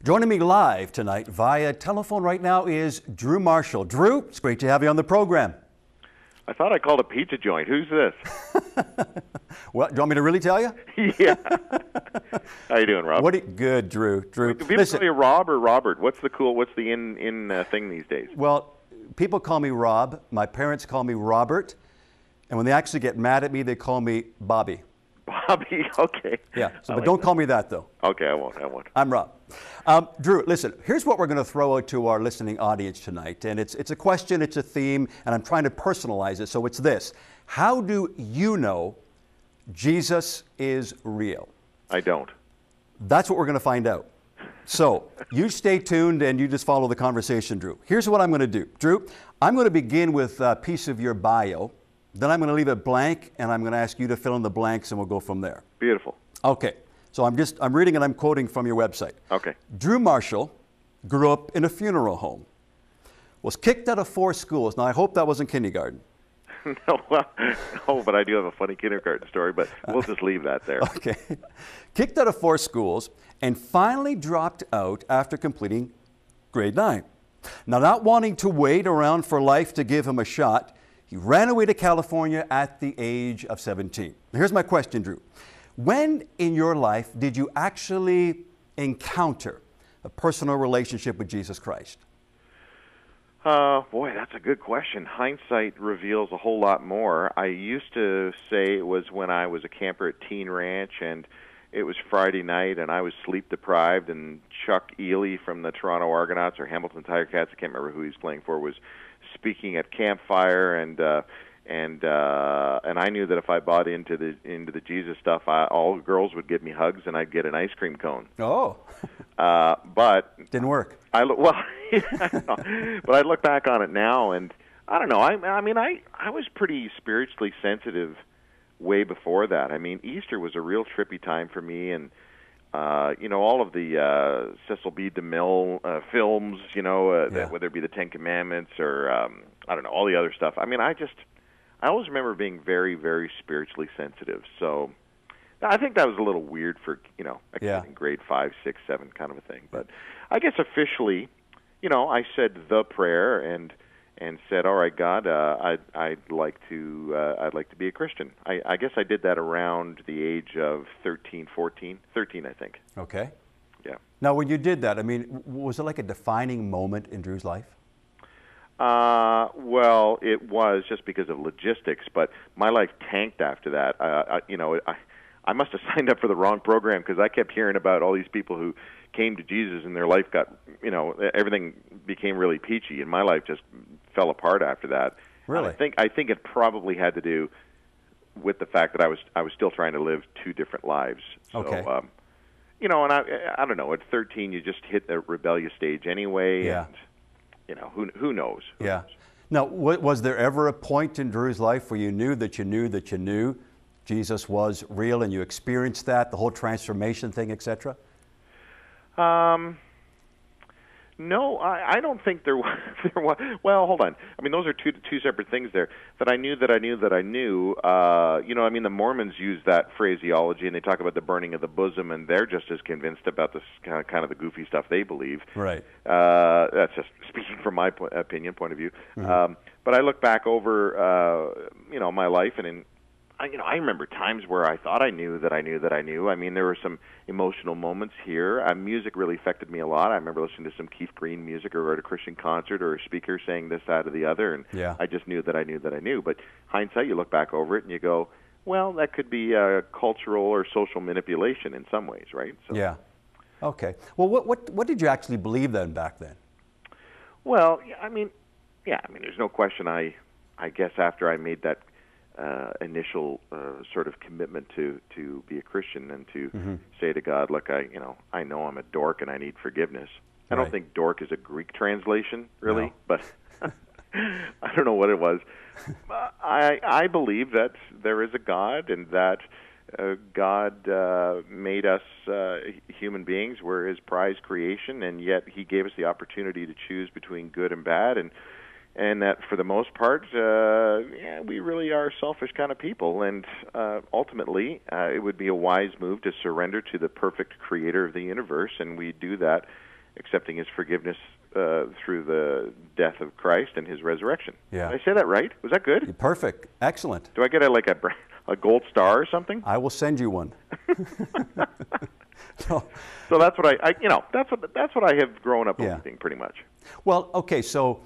Joining me live tonight via telephone right now is Drew Marshall. Drew, it's great to have you on the program. I thought I called a pizza joint. Who's this? Well, do you want me to really tell you? Yeah. How you doing, Rob? Good, Drew. Do people call you Rob or Robert? What's the in thing these days? Well, people call me Rob. My parents call me Robert. And when they actually get mad at me, they call me Bobby. Bobby, okay. Yeah, but don't call me that, though. Okay, I won't. I'm Rob. Drew, listen, here's what we're going to throw out to our listening audience tonight. And it's a question, it's a theme, and I'm trying to personalize it. So it's this. How do you know Jesus is real? I don't. That's what we're going to find out. So you stay tuned and you just follow the conversation, Drew. Here's what I'm going to do. Drew, I'm going to begin with a piece of your bio. Then I'm going to leave it blank, and I'm going to ask you to fill in the blanks, and we'll go from there. Beautiful. Okay. So I'm reading and I'm quoting from your website. Okay. Drew Marshall grew up in a funeral home, was kicked out of 4 schools. Now, I hope that wasn't kindergarten. No, but I do have a funny kindergarten story, but we'll just leave that there. Okay. Kicked out of 4 schools and finally dropped out after completing grade 9. Now, not wanting to wait around for life to give him a shot, he ran away to California at the age of 17. Now, here's my question, Drew. When in your life did you actually encounter a personal relationship with Jesus Christ? Boy, that's a good question. Hindsight reveals a whole lot more. I used to say it was when I was a camper at Teen Ranch, and it was Friday night, and I was sleep-deprived, and Chuck Ely from the Toronto Argonauts or Hamilton Tiger Cats, I can't remember who he was playing for, was speaking at campfire, and I knew that if I bought into the Jesus stuff, all the girls would give me hugs, and I'd get an ice cream cone. Oh, but didn't work. But I look back on it now, and I don't know. I mean, I was pretty spiritually sensitive way before that. I mean, Easter was a real trippy time for me, and all of the Cecil B. DeMille films, whether it be the Ten Commandments or I don't know, all the other stuff. I mean, I always remember being very, very spiritually sensitive. So I think that was a little weird for a kid in grade 5, 6, 7 kind of a thing. But I guess officially, I said the prayer and said, "All right, God, I'd like to be a Christian." I guess I did that around the age of 13, 14, 13, I think. Okay. Yeah. Now, when you did that, I mean, was it like a defining moment in Drew's life? Well, it was just because of logistics, but my life tanked after that. I must have signed up for the wrong program because I kept hearing about all these people who came to Jesus and their life got, everything became really peachy, and my life just fell apart after that. Really? I think it probably had to do with the fact that I was still trying to live 2 different lives. So, okay. And I don't know. At 13, you just hit the rebellious stage anyway. Yeah. And, who knows? Who knows? Now, was there ever a point in Drew's life where you knew that you knew Jesus was real and you experienced that, the whole transformation thing, etc.? No, I don't think there was. Well, hold on. I mean, those are two separate things there. That I knew. I mean, the Mormons use that phraseology, and they talk about the burning of the bosom, and they're just as convinced about this kind of the goofy stuff they believe. Right. That's just speaking from my point of view. Mm-hmm. But I look back over, my life, and I remember times where I thought I knew that I knew. I mean, there were some emotional moments here. Music really affected me a lot. I remember listening to some Keith Green music or at a Christian concert or a speaker saying this, that, or the other, and I just knew that I knew. But hindsight, you look back over it and you go, well, that could be cultural or social manipulation in some ways, right? So, yeah. Okay. Well, what did you actually believe then back then? Well, I mean, there's no question. I guess after I made that initial sort of commitment to be a Christian and to say to God, look, I know I'm a dork and I need forgiveness. I don't think dork is a Greek translation, really, but I don't know what it was. I believe that there is a God and that God made us human beings. We're His prized creation, and yet He gave us the opportunity to choose between good and bad, and that for the most part, we really are selfish kind of people, and ultimately it would be a wise move to surrender to the perfect creator of the universe, and we do that accepting His forgiveness through the death of Christ and His resurrection. Yeah. Did I say that right? Was that good? Perfect. Excellent. Do I get a gold star or something? I will send you one. So that's what that's what I have grown up believing, pretty much. Well, okay, so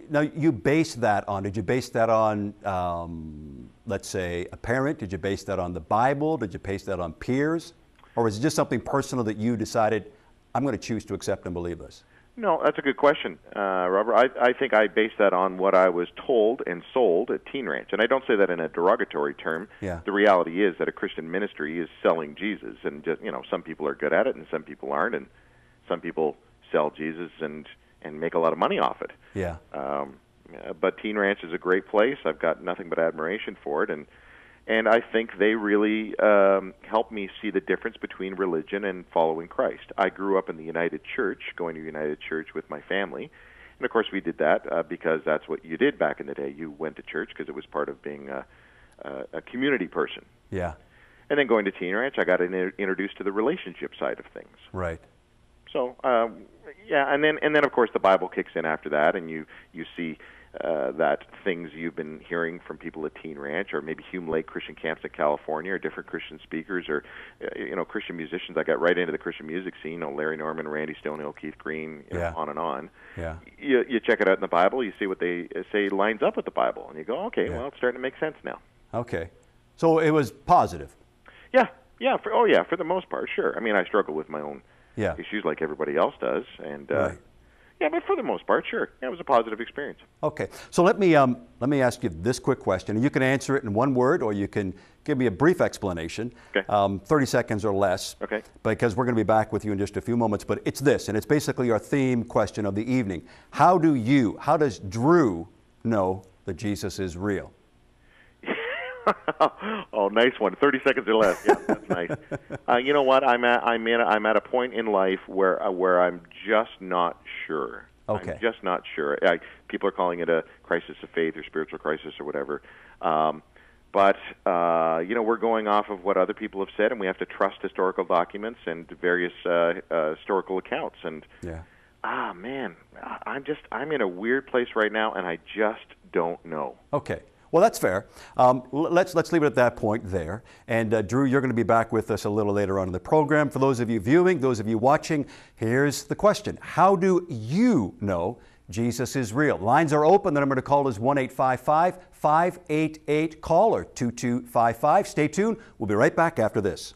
now you base that on, did you base that on, let's say, a parent? Did you base that on the Bible? Did you base that on peers? Or is it just something personal that you decided, I'm going to choose to accept and believe this? No, that's a good question, Robert. I think I based that on what I was told and sold at Teen Ranch. And I don't say that in a derogatory term. Yeah. The reality is that a Christian ministry is selling Jesus. And, just, some people are good at it and some people aren't. And some people sell Jesus and make a lot of money off it. Yeah. But Teen Ranch is a great place. I've got nothing but admiration for it. And I think they really helped me see the difference between religion and following Christ. I grew up in the United Church, going to United Church with my family. And, of course, we did that because that's what you did back in the day. You went to church because it was part of being a community person. Yeah. And then going to Teen Ranch, I got introduced to the relationship side of things. Right. So, and then, of course, the Bible kicks in after that, and you see that things you've been hearing from people at Teen Ranch, or maybe Hume Lake Christian Camps in California, or different Christian speakers, or Christian musicians. I got right into the Christian music scene. Larry Norman, Randy Stonehill, Keith Green, on and on. Yeah. You check it out in the Bible. You see what they say lines up with the Bible, and you go, okay, well, it's starting to make sense now. Okay, so it was positive. Yeah. For the most part, sure. I mean, I struggle with my own issues like everybody else does, and. Right. Yeah, but for the most part, sure. Yeah, it was a positive experience. Okay, so let me ask you this quick question, and you can answer it in one word, or you can give me a brief explanation, okay. 30 seconds or less, okay. Because we're going to be back with you in just a few moments. But it's this, and it's basically our theme question of the evening. How does Drew know that Jesus is real? Oh, nice one. 30 seconds or less. Yeah, that's nice. You know what? I'm at a point in life where I'm just not sure. Okay. I'm just not sure. People are calling it a crisis of faith or spiritual crisis or whatever. But we're going off of what other people have said, and we have to trust historical documents and various historical accounts. And man, I'm in a weird place right now, and I just don't know. Okay. Well, that's fair. Let's leave it at that point there. And Drew, you're going to be back with us a little later on in the program. For those of you viewing, those of you watching, here's the question. How do you know Jesus is real? Lines are open. The number to call is 1-855-588-CALL or 2255. Stay tuned. We'll be right back after this.